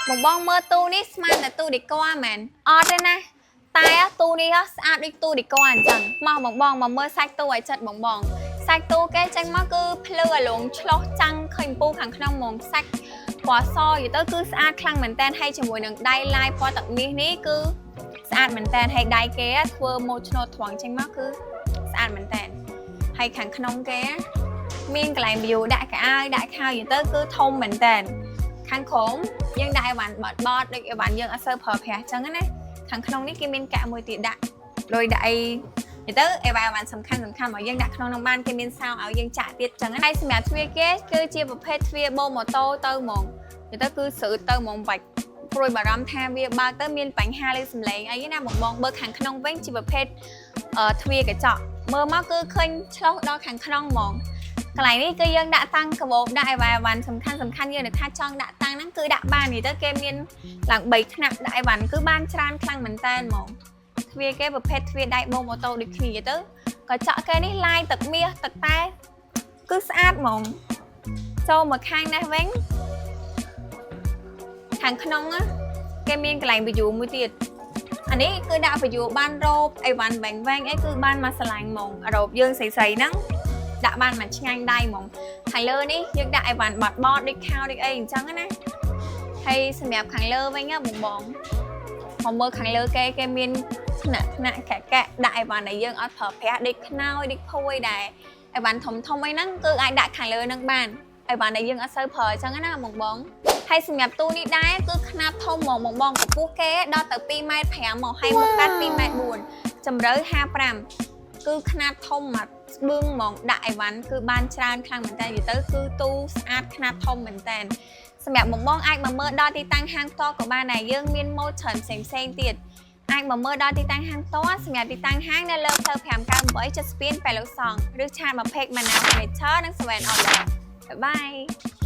បងបងមើលទូនេះស្មានតែទូឌីកមែនអត់ទេណាតែទូនេះស្អាតដូចទូឌីកអញ្ចឹងមកបងបងមកមើលសាច់ទូឲ្យចិត្តបងបងសាច់ទូគេចេញមកគឺភ្លឺអាលងឆ្លោះចាំងឃើញពូខាងក្នុងហ្មងសាច់ពណ៌សយទៅគឺស្អាតខ្លាំងមែនតើហើយជាមួយនឹងដៃឡាយពណ៌ទឹកមាសនេះគឺស្អាតមែនតើហើយដៃគេធ្វើម៉ូតឆ្នោតត្រង់ចេញមកគឺស្អាតមែនតើហើយខាងក្នុងគេមានកន្លែង view ដាក់កៅអៅដាក់ខោយទៅគឺធំមែនតើខាងក្រោមយើងដាក់អីវ៉ាន់បត់ដូចអីវ៉ាន់យើងអត់សូវប្រើប្រាស់អញ្ចឹងណាខាងក្នុងនេះគេមានកាក់មួយទៀតដាក់ដោយដាក់អីទៅអីវ៉ាន់សំខាន់មកយើងដាក់ក្នុងនឹងបានគេមានសោឲ្យយើងចាក់ទៀតអញ្ចឹងហើយសម្រាប់ទ្វារគេគឺជាប្រភេទទ្វារបូម៉ូតូទៅហ្មងទៅគឺស្រួលទៅហ្មងបាច់ព្រួយបារម្ភថាវាបើកទៅមានបញ្ហាលើសំឡេងអីណាបងបើខាងក្នុងវិញជាប្រភេទទ្វារកញ្ចក់មើលមកគឺឃើញឆ្លោះដល់ខាងក្នុងហ្មងកន្លែងនេះគឺយើងដាក់តាំងកាបូបដាក់អីវ៉ាន់សំខាន់យើងថាចង់ដាក់តាំងហ្នឹងគឺដាក់បាននេះទៅគេមានឡើង3ថ្នាក់ដាក់អីវ៉ាន់គឺបានច្រើនខ្លាំងមែនតើហ្មងទ្វារគេប្រភេទទ្វារដៃបូម៉ូតូដូចគ្នាទៅកញ្ចក់គេនេះឡាយទឹកមាសទឹកតែគឺស្អាតហ្មងចូលមកខាងនេះវិញខាងក្នុងគេមានកន្លែង view មួយទៀតអានេះគឺដាក់ view បានរ៉ូបអីវ៉ាន់វែងអីគឺបានមកឆ្លាញ់ហ្មងរ៉ូបយើងស្រីហ្នឹងដាក់បានមកឆ្ងាញ់ដៃហ្មងខាងលើនេះយើងដាក់អីវ៉ាន់បត់ដូចខោដូចអីអញ្ចឹងណាហើយសម្រាប់ខាងលើវិញបងមើលខាងលើគេមានថ្នាក់កាក់ដាក់អីវ៉ាន់ដែលយើងអត់ប្រើប្រាស់ដូចខ្នើយដូចភួយដែរអីវ៉ាន់ធំអីហ្នឹងគឺអាចដាក់ខាងលើហ្នឹងបានអីវ៉ាន់ដែលយើងអត់សូវប្រើអញ្ចឹងណាបងហើយសម្រាប់ទូនេះដែរគឺខ្នាតធំហ្មងបងកម្ពស់គេដល់ទៅ2.5 ម៉ែត្រមកហើយមុខកាត់2.4 ម៉ែត្រជម្រៅ55គឺខ្នាតធំមកស្បឿងហ្មងដាក់អីវ៉ាន់គឺបានច្រើនខ្លាំងមែនតើនិយាយទៅគឺទូស្អាតខ្នាតធំមែនតើសម្រាប់បងអាចមកមើលដល់ទីតាំងហាងផ្ទាល់ក៏បានដែរយើងមានម៉ូតច្រើនផ្សេងទៀតអាចមកមើលដល់ទីតាំងហាងផ្ទាល់សម្រាប់ទីតាំងហាងនៅលើផ្លូវ598 ចិត្តស្ពានប៉ែលោកសង់ឬឆាតមក page Manal Furniture និង Seven Outlet បាយបាយ